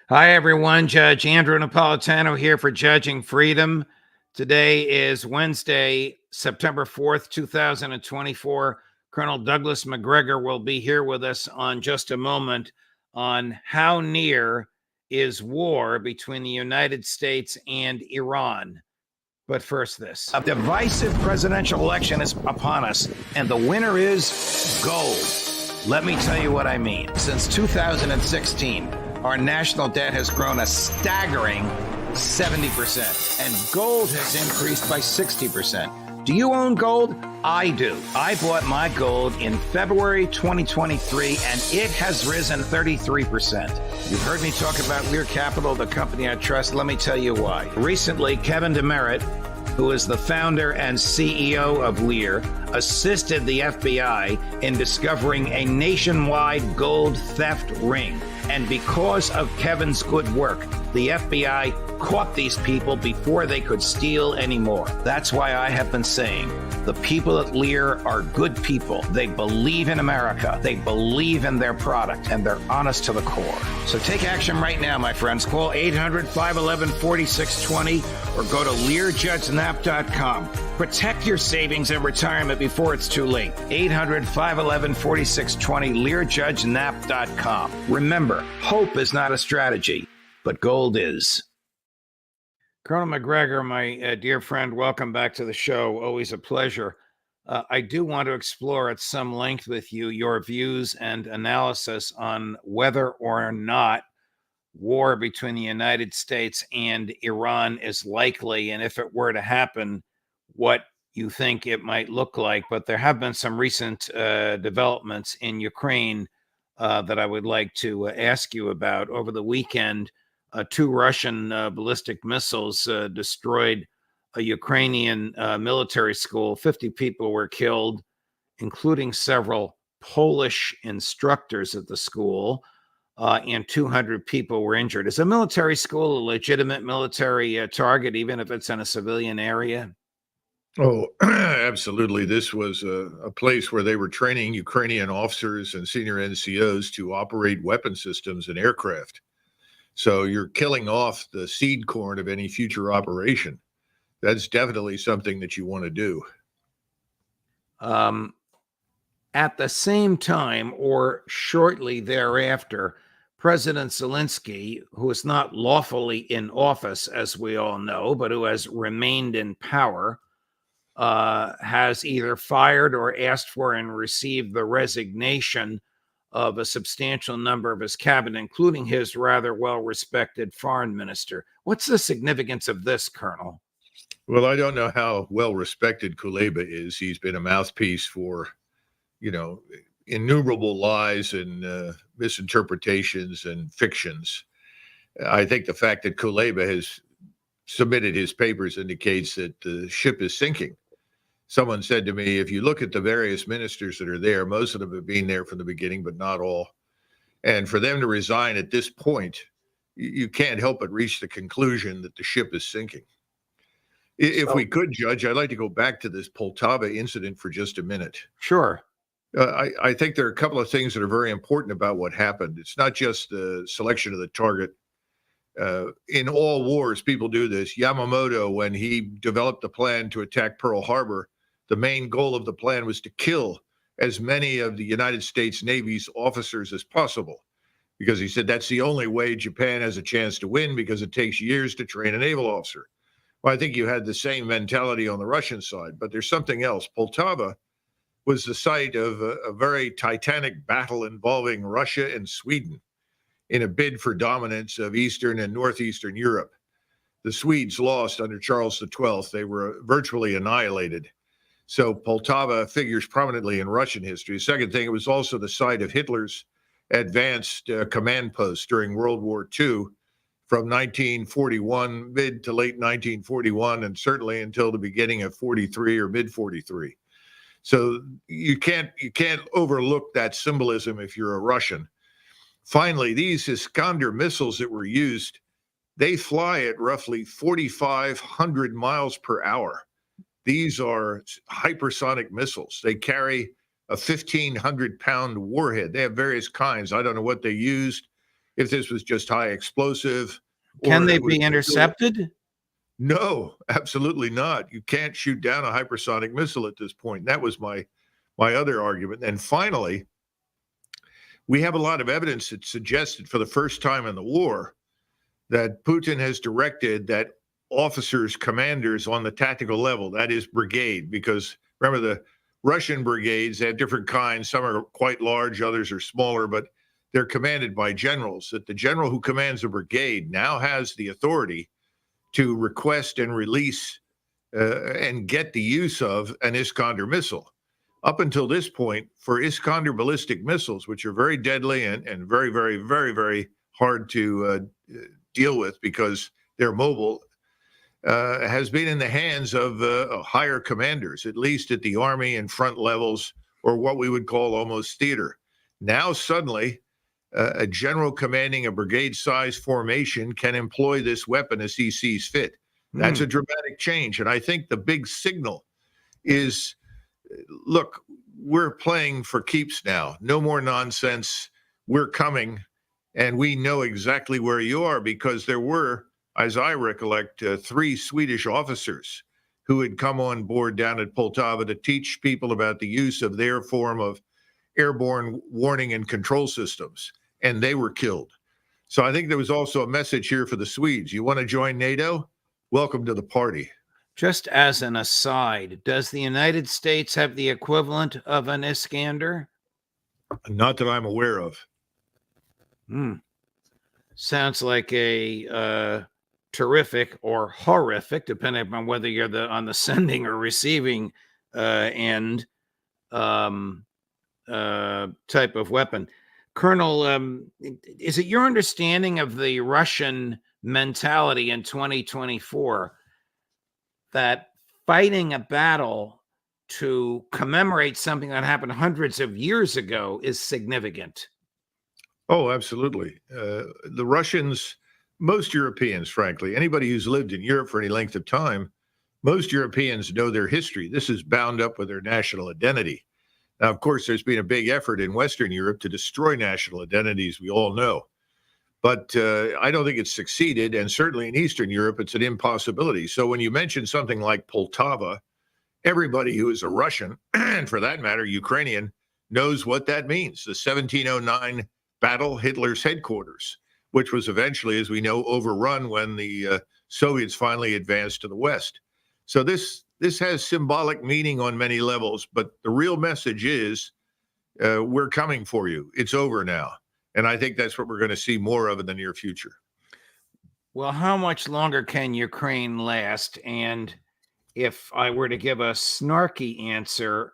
Hi, everyone. Judge Andrew Napolitano here for Judging Freedom. Today is Wednesday, September 4th, 2024. Colonel Douglas Macgregor will be here with us on just a moment on how near is war between the United States and Iran. But first, this. A divisive presidential election is upon us, and the winner is gold. Let me tell you what I mean. Since 2016, our national debt has grown a staggering 70%, and gold has increased by 60%. Do you own gold? I do. I bought my gold in February 2023, and it has risen 33%. You've heard me talk about Lear Capital, the company I trust. Let me tell you why. Recently, Kevin DeMeritt, who is the founder and CEO of Lear, assisted the FBI in discovering a nationwide gold theft ring. And because of Kevin's good work, the FBI caught these people before they could steal anymore. That's why I have been saying the people at Lear are good people. They believe in America. They believe in their product, and they're honest to the core. So take action right now, my friends. Call 800-511-4620 or go to LearJudgeNap.com. Protect your savings and retirement before it's too late. 800-511-4620, LearJudgeNap.com. Remember, hope is not a strategy, but gold is. Colonel Macgregor, my dear friend, welcome back to the show. Always a pleasure. I do want to explore at some length with you your views and analysis on whether or not war between the United States and Iran is likely, and if it were to happen, what you think it might look like. But there have been some recent developments in Ukraine that I would like to ask you about. Over the weekend, two Russian ballistic missiles destroyed a Ukrainian military school. 50 people were killed, including several Polish instructors at the school, and 200 people were injured. Is a military school a legitimate military target, even if it's in a civilian area? Oh, absolutely. This was a place where they were training Ukrainian officers and senior NCOs to operate weapon systems and aircraft. So you're killing off the seed corn of any future operation. That's definitely something that you want to do. At the same time, or shortly thereafter, President Zelensky, who is not lawfully in office, as we all know, but who has remained in power, has either fired or asked for and received the resignation of a substantial number of his cabinet, including his rather well-respected foreign minister. What's the significance of this, Colonel? Well, I don't know how well-respected Kuleba is. He's been a mouthpiece for, innumerable lies and misinterpretations and fictions. I think the fact that Kuleba has submitted his papers indicates that the ship is sinking. Someone said to me, if you look at the various ministers that are there, most of them have been there from the beginning, but not all. And for them to resign at this point, you can't help but reach the conclusion that the ship is sinking. If we could, Judge, I'd like to go back to this Poltava incident for just a minute. Sure. I think there are a couple of things that are very important about what happened. It's not just the selection of the target. In all wars, people do this. Yamamoto, when he developed the plan to attack Pearl Harbor, the main goal of the plan was to kill as many of the United States Navy's officers as possible, because he said that's the only way Japan has a chance to win, because it takes years to train a naval officer. Well, I think you had the same mentality on the Russian side, but there's something else. Poltava was the site of a very titanic battle involving Russia and Sweden in a bid for dominance of Eastern and Northeastern Europe. The Swedes lost under Charles XII. They were virtually annihilated. So Poltava figures prominently in Russian history. Second thing, it was also the site of Hitler's advanced command post during World War II from 1941, mid to late 1941, and certainly until the beginning of 43 or mid 43. So you can't overlook that symbolism if you're a Russian. Finally, these Iskander missiles that were used, they fly at roughly 4,500 miles per hour. These are hypersonic missiles. They carry a 1,500-pound warhead. They have various kinds. I don't know what they used. if this was just high explosive. Can or they it was be intercepted? No, absolutely not. You can't shoot down a hypersonic missile at this point. That was my other argument. And finally, we have a lot of evidence that suggested for the first time in the war that Putin has directed that officers, commanders on the tactical level, that is brigade, because remember the Russian brigades, they have different kinds. Some are quite large, others are smaller, but they're commanded by generals. That the general who commands a brigade now has the authority to request and release and get the use of an Iskander missile. Up until this point, for Iskander ballistic missiles, which are very deadly and very, very, very, very hard to deal with because they're mobile, has been in the hands of higher commanders, at least at the Army and front levels, or what we would call almost theater. Now, suddenly, a general commanding a brigade-sized formation can employ this weapon as he sees fit. That's a dramatic change. And I think the big signal is, look, we're playing for keeps now. No more nonsense. We're coming, and we know exactly where you are, because there were, as I recollect, 3 Swedish officers who had come on board down at Poltava to teach people about the use of their form of airborne warning and control systems, and they were killed. So I think there was also a message here for the Swedes. You want to join NATO? Welcome to the party. Just as an aside, does the United States have the equivalent of an Iskander? Not that I'm aware of. Sounds like a terrific or horrific, depending upon whether you're on the sending or receiving end, type of weapon. Colonel, is it your understanding of the Russian mentality in 2024 that fighting a battle to commemorate something that happened hundreds of years ago is significant? Oh, absolutely. The Russians, most Europeans, frankly, anybody who's lived in Europe for any length of time, most Europeans know their history. This is bound up with their national identity. Now, of course, there's been a big effort in Western Europe to destroy national identities, we all know. But I don't think it's succeeded. And certainly in Eastern Europe, it's an impossibility. So when you mention something like Poltava, everybody who is a Russian, and for that matter, Ukrainian, knows what that means. The 1709 battle, Hitler's headquarters, which was eventually, as we know, overrun when the Soviets finally advanced to the West. So this has symbolic meaning on many levels, but the real message is we're coming for you. It's over now. And I think that's what we're going to see more of in the near future. Well, how much longer can Ukraine last? And if I were to give a snarky answer,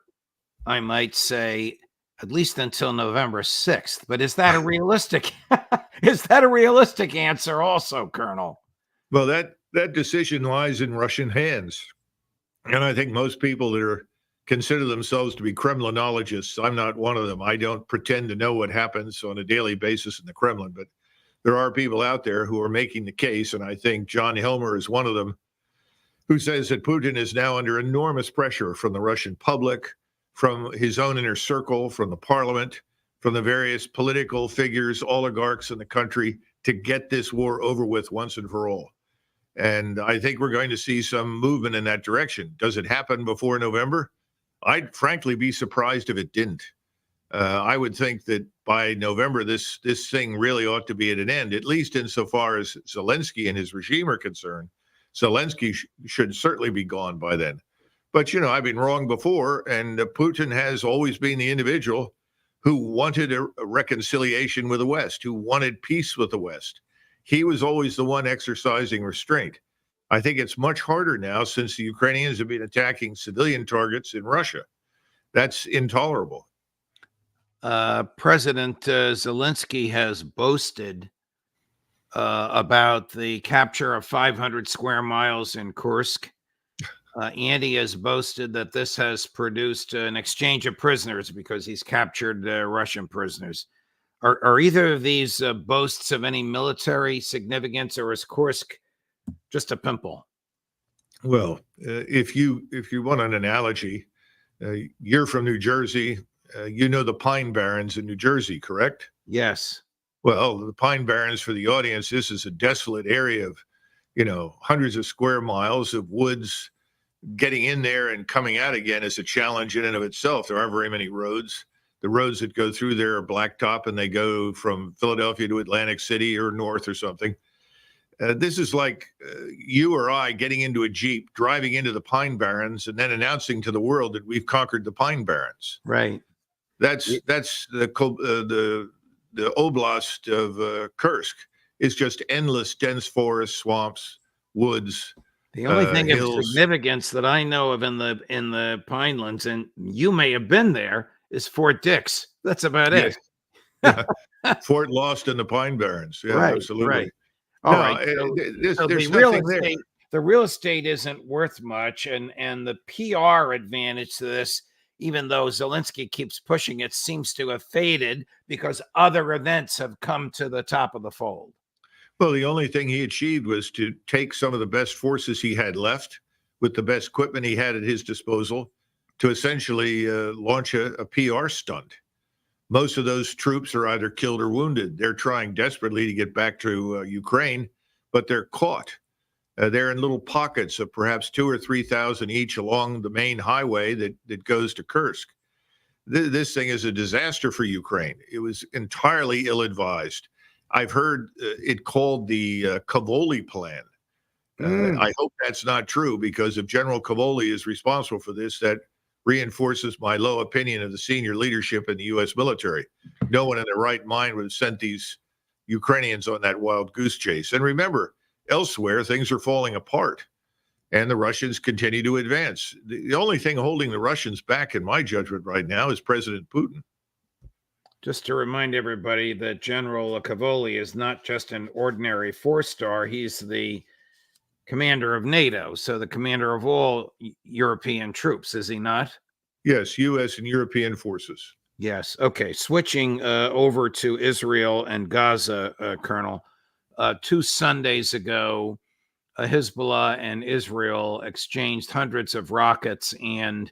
I might say at least until November 6th. But is that a realistic answer also, Colonel? Well, that decision lies in Russian hands. And I think most people that consider themselves to be Kremlinologists, I'm not one of them. I don't pretend to know what happens on a daily basis in the Kremlin, but there are people out there who are making the case, and I think John Helmer is one of them, who says that Putin is now under enormous pressure from the Russian public, from his own inner circle, from the parliament, from the various political figures, oligarchs in the country, to get this war over with once and for all. And I think we're going to see some movement in that direction. Does it happen before November? I'd frankly be surprised if it didn't. I would think that by November, this thing really ought to be at an end, at least insofar as Zelensky and his regime are concerned. Zelensky should certainly be gone by then. But, I've been wrong before, and Putin has always been the individual who wanted a reconciliation with the West, who wanted peace with the West. He was always the one exercising restraint. I think it's much harder now since the Ukrainians have been attacking civilian targets in Russia. That's intolerable. President Zelensky has boasted about the capture of 500 square miles in Kursk. Andy has boasted that this has produced an exchange of prisoners because he's captured Russian prisoners. Are either of these boasts of any military significance, or is Kursk just a pimple? Well, if you want an analogy, you're from New Jersey. You know the Pine Barrens in New Jersey, correct? Yes. Well, the Pine Barrens, for the audience, this is a desolate area of, hundreds of square miles of woods. Getting in there and coming out again is a challenge in and of itself. There aren't very many roads. The roads that go through there are blacktop, and they go from Philadelphia to Atlantic City or north or something. This is like you or I getting into a Jeep, driving into the Pine Barrens, and then announcing to the world that we've conquered the Pine Barrens. Right. That's the oblast of Kursk is just endless dense forests, swamps, woods. The only thing of hills. significance that I know of in the Pinelands, and you may have been there, is Fort Dix. That's about it. Yeah. Fort Lost in the Pine Barrens. Yeah, Right, absolutely. right. All right. So There's the real nothing there. estate, the real estate isn't worth much, and the PR advantage to this, even though Zelensky keeps pushing it, seems to have faded because other events have come to the top of the fold. Well, the only thing he achieved was to take some of the best forces he had left with the best equipment he had at his disposal to essentially launch a PR stunt. Most of those troops are either killed or wounded. They're trying desperately to get back to Ukraine, but they're caught. They're in little pockets of perhaps 2,000 or 3,000 each along the main highway that goes to Kursk. This thing is a disaster for Ukraine. It was entirely ill-advised. I've heard it called the Cavoli plan. I hope that's not true, because if General Cavoli is responsible for this, that reinforces my low opinion of the senior leadership in the U.S. military. No one in their right mind would have sent these Ukrainians on that wild goose chase. And remember, elsewhere, things are falling apart, and the Russians continue to advance. The only thing holding the Russians back, in my judgment right now, is President Putin. Just to remind everybody that General Cavoli is not just an ordinary four-star. He's the commander of NATO, so the commander of all European troops, is he not? Yes, U.S. and European forces. Yes. Okay. Switching over to Israel and Gaza, Colonel. 2 Sundays ago, Hezbollah and Israel exchanged hundreds of rockets and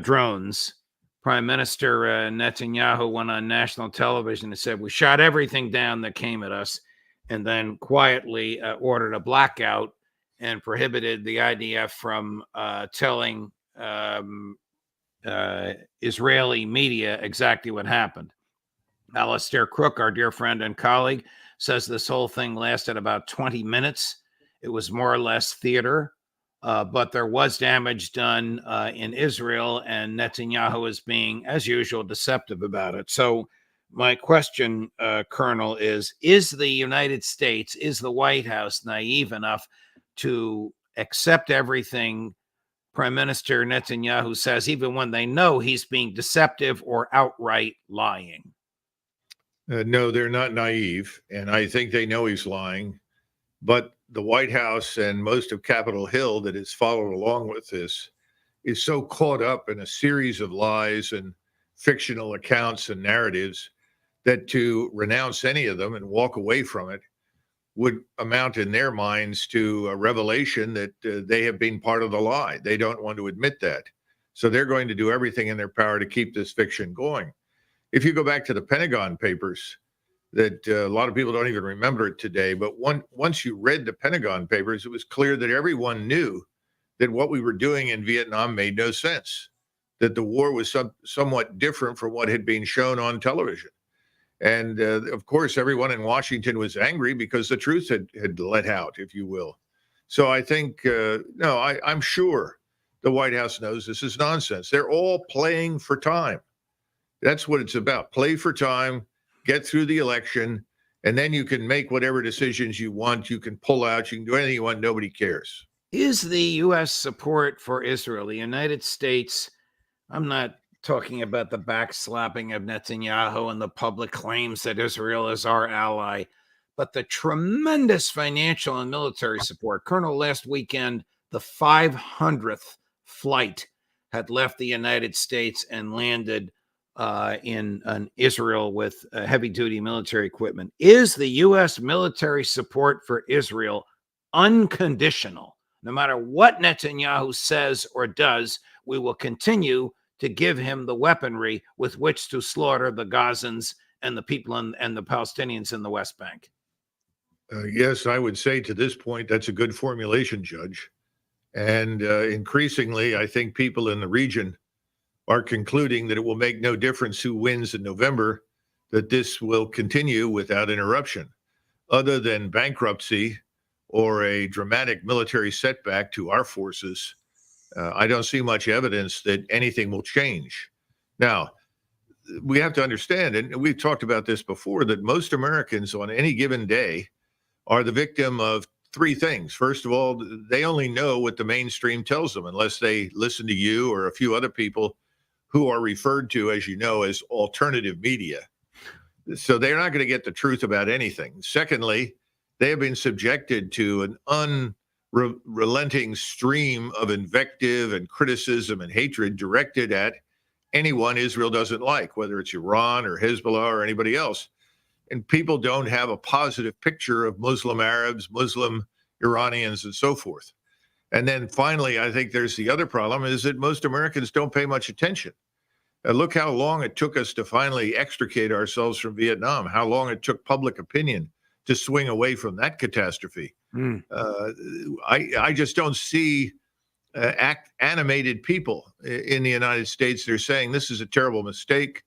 drones. Prime Minister Netanyahu went on national television and said, "We shot everything down that came at us," and then quietly ordered a blackout and prohibited the IDF from telling Israeli media exactly what happened. Alistair Crook, our dear friend and colleague, says this whole thing lasted about 20 minutes. It was more or less theater, but there was damage done in Israel, and Netanyahu is being, as usual, deceptive about it. So my question, Colonel, is the United States, is the White House naive enough to accept everything Prime Minister Netanyahu says, even when they know he's being deceptive or outright lying? No, they're not naive, and I think they know he's lying. But the White House and most of Capitol Hill that has followed along with this is so caught up in a series of lies and fictional accounts and narratives that to renounce any of them and walk away from it would amount in their minds to a revelation that they have been part of the lie. They don't want to admit that. So they're going to do everything in their power to keep this fiction going. If you go back to the Pentagon Papers, that a lot of people don't even remember it today, but once you read the Pentagon Papers, it was clear that everyone knew that what we were doing in Vietnam made no sense, that the war was somewhat different from what had been shown on television. And of course, everyone in Washington was angry because the truth had let out, if you will. So I think, I'm sure the White House knows this is nonsense. They're all playing for time. That's what it's about. Play for time, get through the election, and then you can make whatever decisions you want. You can pull out, you can do anything you want. Nobody cares. Is the U.S. support for Israel, the United States, I'm not talking about the backslapping of Netanyahu and the public claims that Israel is our ally, but the tremendous financial and military support. Colonel, last weekend, the 500th flight had left the United States and landed in Israel with heavy-duty military equipment. Is the U.S. military support for Israel unconditional? No matter what Netanyahu says or does, we will continue to give him the weaponry with which to slaughter the Gazans and the people and the Palestinians in the West Bank? Yes, I would say to this point, that's a good formulation, Judge. And increasingly, I think people in the region are concluding that it will make no difference who wins in November, that this will continue without interruption. Other than bankruptcy or a dramatic military setback to our forces, I don't see much evidence that anything will change. Now, we have to understand, and we've talked about this before, that most Americans on any given day are the victim of three things. First of all, they only know what the mainstream tells them, unless they listen to you or a few other people who are referred to, as you know, as alternative media. So they're not going to get the truth about anything. Secondly, they have been subjected to an unrelenting stream of invective and criticism and hatred directed at anyone Israel doesn't like, whether it's Iran or Hezbollah or anybody else. And people don't have a positive picture of Muslim Arabs, Muslim Iranians, and so forth. And then finally, I think there's the other problem is that most Americans don't pay much attention. Look how long it took us to finally extricate ourselves from Vietnam, how long it took public opinion to swing away from that catastrophe. I just don't see animated people in the United States. They're saying this is a terrible mistake.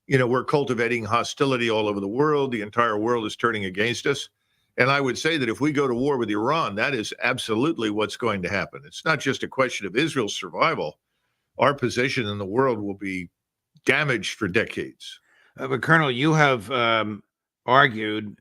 You know, we're cultivating hostility all over the world. The entire world is turning against us. And I would say that if we go to war with Iran, that is absolutely what's going to happen. It's not just a question of Israel's survival. Our position in the world will be damaged for decades. But Colonel, you have argued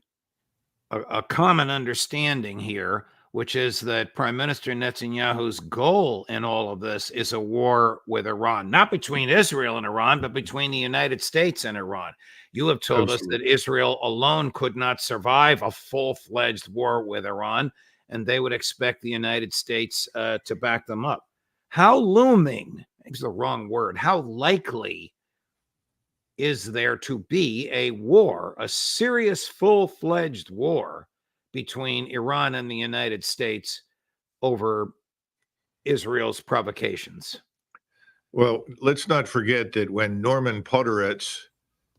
a common understanding here, which is that Prime Minister Netanyahu's goal in all of this is a war with Iran, not between Israel and Iran, but between the United States and Iran. You have told us that Israel alone could not survive a full-fledged war with Iran, and they would expect the United States to back them up. How looming, it's the wrong word, how likely is there to be a war, a serious full-fledged war between Iran and the United States over Israel's provocations? Well, let's not forget that when Norman Podhoretz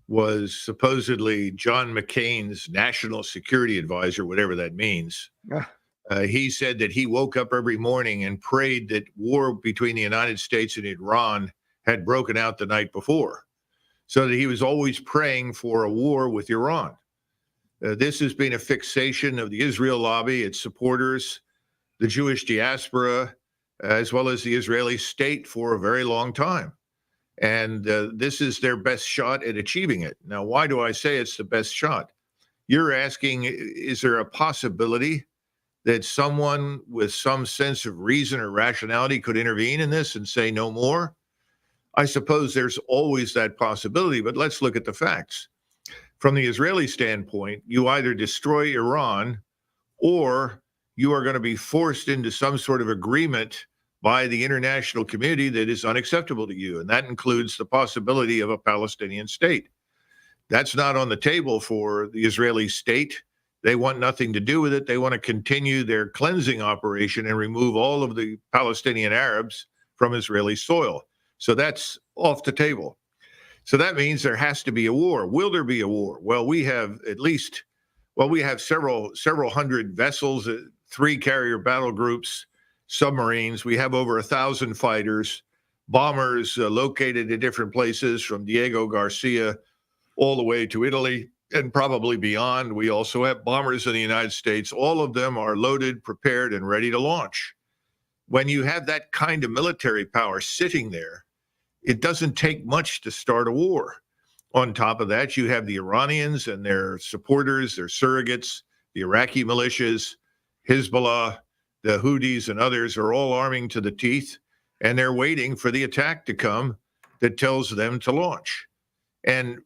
was supposedly John McCain's national security advisor, whatever that means, he said that he woke up every morning and prayed that war between the United States and Iran had broken out the night before, so that he was always praying for a war with Iran. This has been a fixation of the Israel lobby, its supporters, the Jewish diaspora, as well as the Israeli state for a very long time. And this is their best shot at achieving it. Now, why do I say it's the best shot? You're asking, is there a possibility that someone with some sense of reason or rationality could intervene in this and say no more? I suppose there's always that possibility, but let's look at the facts. From the Israeli standpoint, you either destroy Iran or you are going to be forced into some sort of agreement by the international community that is unacceptable to you. And that includes the possibility of a Palestinian state. That's not on the table for the Israeli state. They want nothing to do with it. They want to continue their cleansing operation and remove all of the Palestinian Arabs from Israeli soil. So that's off the table. So that means there has to be a war. Will there be a war? Well, we have several hundred vessels, 3 carrier battle groups, submarines. We have over 1,000 fighters, bombers located in different places from Diego Garcia all the way to Italy and probably beyond. We also have bombers in the United States. All of them are loaded, prepared, and ready to launch. When you have that kind of military power sitting there, it doesn't take much to start a war. On top of that, you have the Iranians and their supporters, their surrogates, the Iraqi militias, Hezbollah, the Houthis, and others are all arming to the teeth, and they're waiting for the attack to come that tells them to launch. And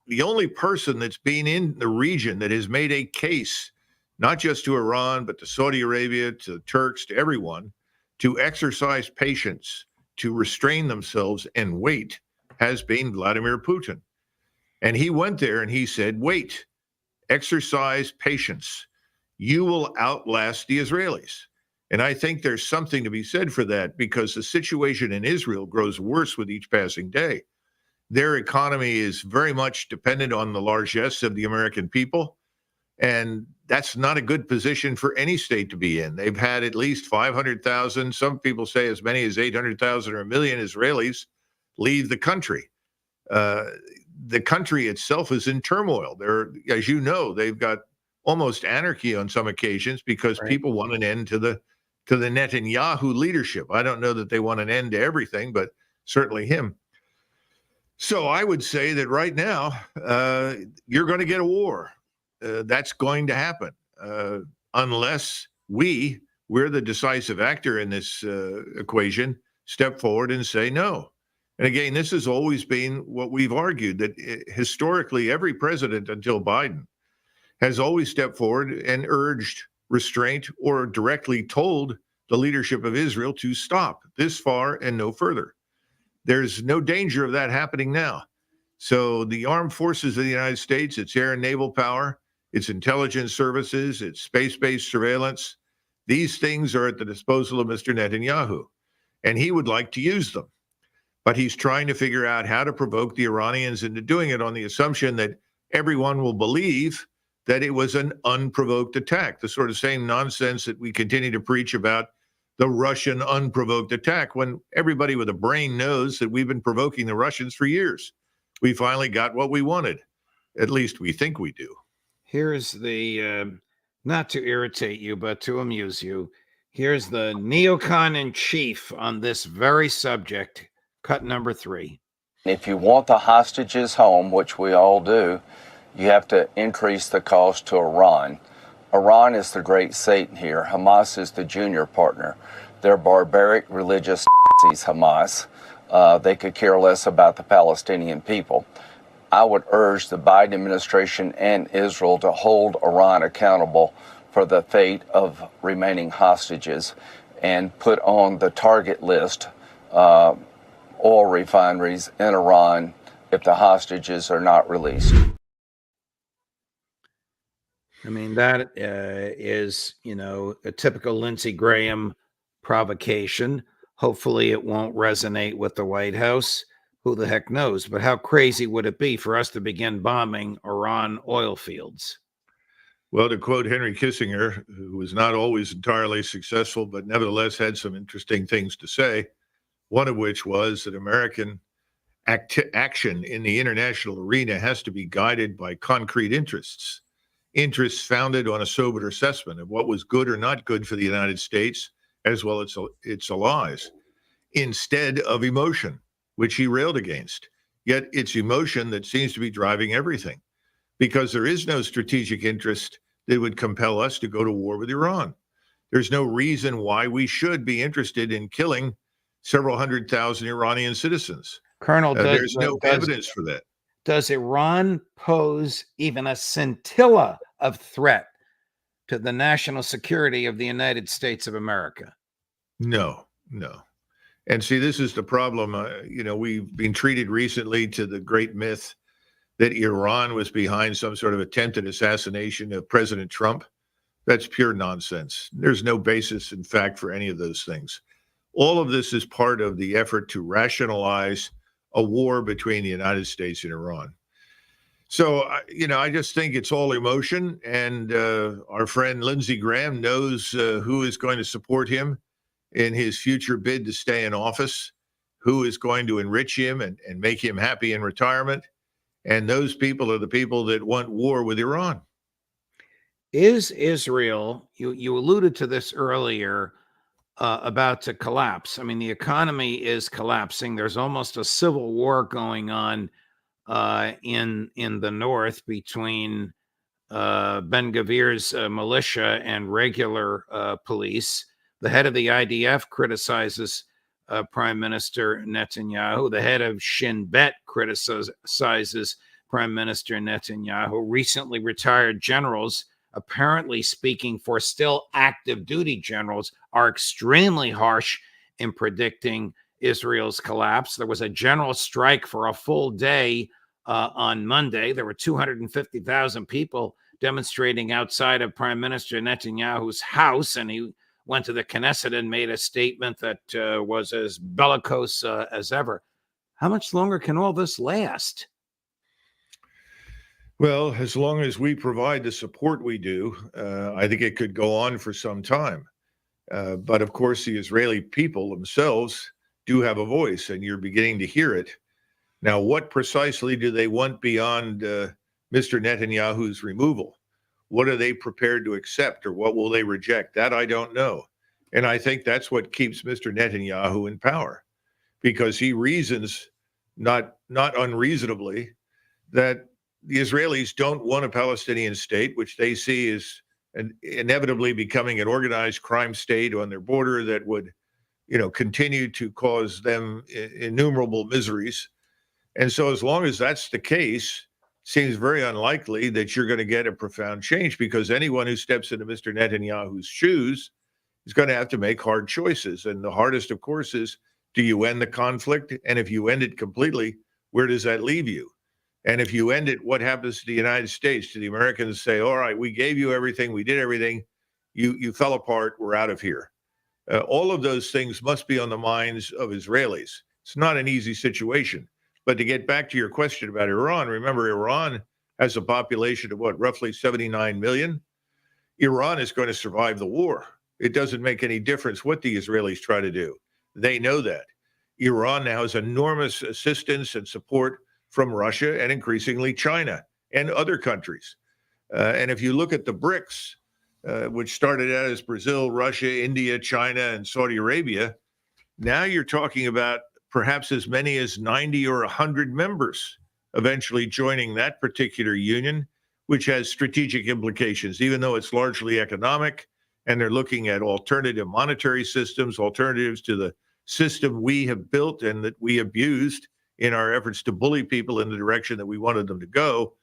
the only person that's been in the region that has made a case, not just to Iran, but to Saudi Arabia, to the Turks, to everyone, to exercise patience, to restrain themselves and wait, has been Vladimir Putin. And he went there and he said, wait, exercise patience. You will outlast the Israelis. And I think there's something to be said for that, because the situation in Israel grows worse with each passing day. Their economy is very much dependent on the largesse of the American people. And that's not a good position for any state to be in. They've had at least 500,000, some people say as many as 800,000 or a million Israelis leave the country. The country itself is in turmoil. As you know, they've got almost anarchy on some occasions because people want an end to the Netanyahu leadership. I don't know that they want an end to everything, but certainly him. So I would say that right now, you're going to get a war. That's going to happen unless we're the decisive actor in this equation, step forward and say no. And again, this has always been what we've argued, that historically every president until Biden has always stepped forward and urged restraint or directly told the leadership of Israel to stop this far and no further. There's no danger of that happening now. So the armed forces of the United States, its air and naval power, its intelligence services, its space-based surveillance, these things are at the disposal of Mr. Netanyahu, and he would like to use them. But he's trying to figure out how to provoke the Iranians into doing it on the assumption that everyone will believe that it was an unprovoked attack, the sort of same nonsense that we continue to preach about the Russian unprovoked attack, when everybody with a brain knows that we've been provoking the Russians for years. We finally got what we wanted. At least we think we do. Here's the, not to irritate you, but to amuse you. Here's the neocon in chief on this very subject, cut number 3. If you want the hostages home, which we all do, you have to increase the cost to Iran. Iran is the great Satan here. Hamas is the junior partner. They're barbaric religious Hamas. They could care less about the Palestinian people. I would urge the Biden administration and Israel to hold Iran accountable for the fate of remaining hostages and put on the target list oil refineries in Iran if the hostages are not released. I mean, that is, a typical Lindsey Graham provocation. Hopefully it won't resonate with the White House. Who the heck knows? But how crazy would it be for us to begin bombing Iran oil fields? Well, to quote Henry Kissinger, who was not always entirely successful, but nevertheless had some interesting things to say, one of which was that American action in the international arena has to be guided by concrete interests founded on a sober assessment of what was good or not good for the United States, as well as its allies, instead of emotion, which he railed against. Yet it's emotion that seems to be driving everything, because there is no strategic interest that would compel us to go to war with Iran. There's no reason why we should be interested in killing several 100,000 Iranian citizens. Colonel, there's no evidence for that. Does Iran pose even a scintilla of threat to the national security of the United States of America? No. And see, this is the problem. We've been treated recently to the great myth that Iran was behind some sort of attempted assassination of President Trump. That's pure nonsense. There's no basis, in fact, for any of those things. All of this is part of the effort to rationalize a war between the United States and Iran. So, I just think it's all emotion. And our friend Lindsey Graham knows who is going to support him in his future bid to stay in office, who is going to enrich him and make him happy in retirement. And those people are the people that want war with Iran. Is Israel, you alluded to this earlier, about to collapse? I mean, the economy is collapsing. There's almost a civil war going on in the north between Ben-Gvir's militia and regular police. The head of the IDF criticizes Prime Minister Netanyahu. The head of Shin Bet criticizes Prime Minister Netanyahu. Recently retired generals, apparently speaking for still active duty generals, are extremely harsh in predicting Israel's collapse. There was a general strike for a full day on Monday. There were 250,000 people demonstrating outside of Prime Minister Netanyahu's house, and he went to the Knesset and made a statement that was as bellicose as ever. How much longer can all this last? Well, as long as we provide the support we do, I think it could go on for some time. But of course, the Israeli people themselves do have a voice, and you're beginning to hear it. Now, what precisely do they want beyond Mr. Netanyahu's removal? What are they prepared to accept, or what will they reject? That I don't know. And I think that's what keeps Mr. Netanyahu in power, because he reasons, not unreasonably, that the Israelis don't want a Palestinian state, which they see as inevitably becoming an organized crime state on their border that would, continue to cause them innumerable miseries. And so as long as that's the case, seems very unlikely that you're going to get a profound change, because anyone who steps into Mr. Netanyahu's shoes is going to have to make hard choices. And the hardest, of course, is, do you end the conflict? And if you end it completely, where does that leave you? And if you end it, what happens to the United States? Do the Americans say, all right, we gave you everything, we did everything, you fell apart, we're out of here? All of those things must be on the minds of Israelis. It's not an easy situation. But to get back to your question about Iran, remember, Iran has a population of roughly 79 million. Iran is going to survive the war. It doesn't make any difference what the Israelis try to do. They know that. Iran now has enormous assistance and support from Russia and increasingly China and other countries. And if you look at the BRICS, which started out as Brazil, Russia, India, China, and Saudi Arabia, now you're talking about perhaps as many as 90 or 100 members eventually joining that particular union, which has strategic implications, even though it's largely economic, and they're looking at alternative monetary systems, alternatives to the system we have built and that we abused in our efforts to bully people in the direction that we wanted them to go.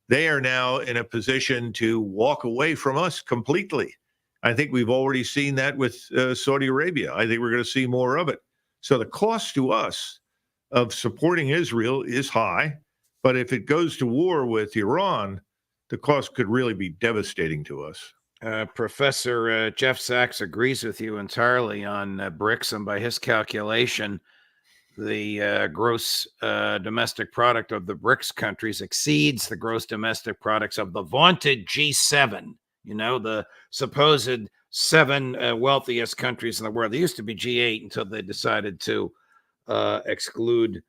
They are now in a position to walk away from us completely. I think we've already seen that with Saudi Arabia. I think we're going to see more of it. So the cost to us of supporting Israel is high, but if it goes to war with Iran, the cost could really be devastating to us. Professor Jeff Sachs agrees with you entirely on BRICS, and by his calculation, the gross domestic product of the BRICS countries exceeds the gross domestic products of the vaunted G7, the supposed seven wealthiest countries in the world. They used to be G8 until they decided to exclude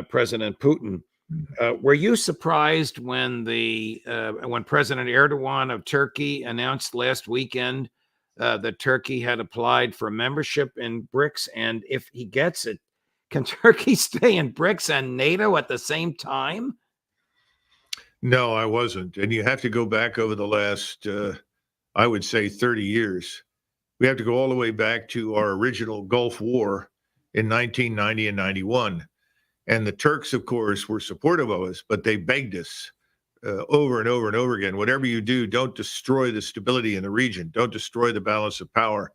President Putin. Were you surprised when President Erdogan of Turkey announced last weekend that Turkey had applied for membership in BRICS? And if he gets it, can Turkey stay in BRICS and NATO at the same time? No, I wasn't. And you have to go back over the last, I would say, 30 years. We have to go all the way back to our original Gulf War in 1990 and 91. And the Turks, of course, were supportive of us, but they begged us over and over and over again, whatever you do, don't destroy the stability in the region. Don't destroy the balance of power.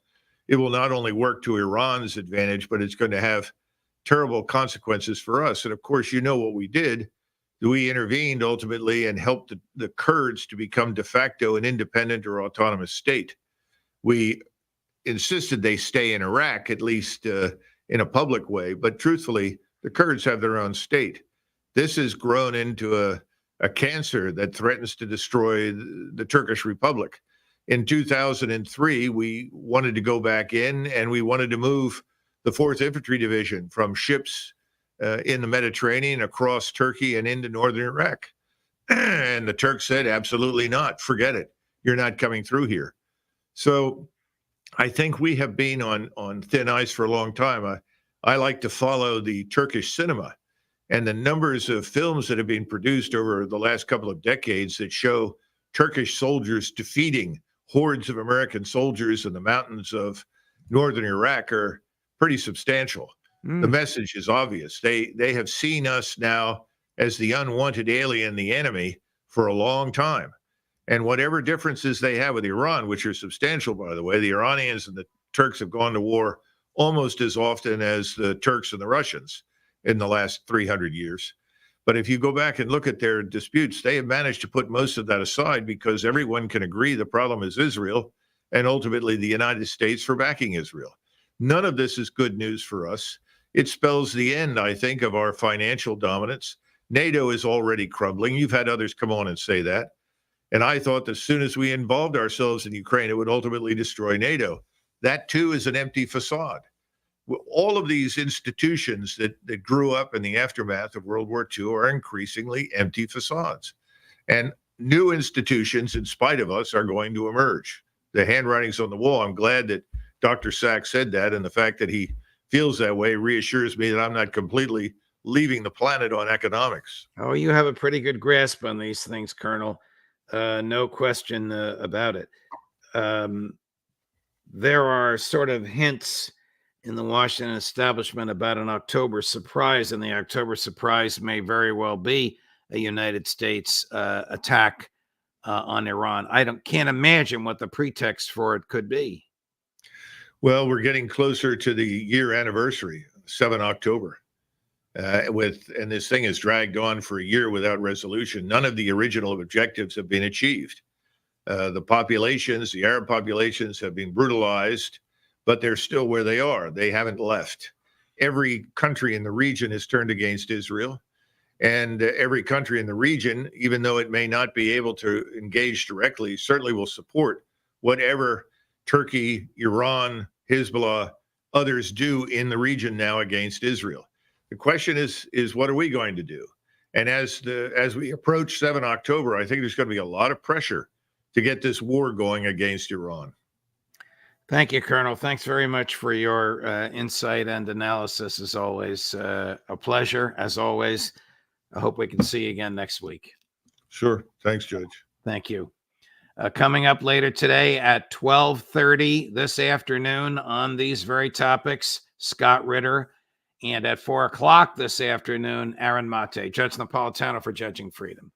It will not only work to Iran's advantage, but it's going to have terrible consequences for us. And of course, you know what we did. We intervened ultimately and helped the Kurds to become de facto an independent or autonomous state. We insisted they stay in Iraq, at least in a public way. But truthfully, the Kurds have their own state. This has grown into a cancer that threatens to destroy the Turkish Republic. In 2003, we wanted to go back in, and we wanted to move the 4th Infantry Division from ships in the Mediterranean across Turkey and into northern Iraq. And the Turks said, absolutely not. Forget it. You're not coming through here. So I think we have been on thin ice for a long time. I like to follow the Turkish cinema, and the numbers of films that have been produced over the last couple of decades that show Turkish soldiers defeating hordes of American soldiers in the mountains of northern Iraq are pretty substantial. The message is obvious. They have seen us now as the unwanted alien, the enemy, for a long time. And whatever differences they have with Iran, which are substantial, by the way, the Iranians and the Turks have gone to war almost as often as the Turks and the Russians in the last 300 years. But if you go back and look at their disputes, they have managed to put most of that aside because everyone can agree the problem is Israel and ultimately the United States for backing Israel. None of this is good news for us. it spells the end, I think, of our financial dominance. NATO is already crumbling. You've had others come on and say that. And I thought that as soon as we involved ourselves in Ukraine, it would ultimately destroy NATO. That, too, is an empty facade. All of these institutions that grew up in the aftermath of World War II are increasingly empty facades. And new institutions, in spite of us, are going to emerge. The handwriting's on the wall. I'm glad that Dr. Sachs said that, and the fact that he feels that way reassures me that I'm not completely leaving the planet on economics. Oh, you have a pretty good grasp on these things, Colonel. No question about it. There are sort of hints in the Washington establishment about an October surprise, and the October surprise may very well be a United States attack on Iran. Can't imagine what the pretext for it could be. Well, we're getting closer to the year anniversary, 7 October. And this thing has dragged on for a year without resolution. None of the original objectives have been achieved. The populations, the Arab populations, have been brutalized, but they're still where they are. They haven't left. Every country in the region has turned against Israel. And every country in the region, even though it may not be able to engage directly, certainly will support whatever Turkey, Iran, Hezbollah, others do in the region now against Israel. The question is what are we going to do? And as we approach 7 October, I think there's going to be a lot of pressure to get this war going against Iran. Thank you, Colonel. Thanks very much for your insight and analysis. As always, a pleasure. As always, I hope we can see you again next week. Sure. Thanks, Judge. Thank you. Coming up later today at 12:30 this afternoon on these very topics, Scott Ritter. And at 4 o'clock this afternoon, Aaron Mate, Judge Napolitano for Judging Freedom.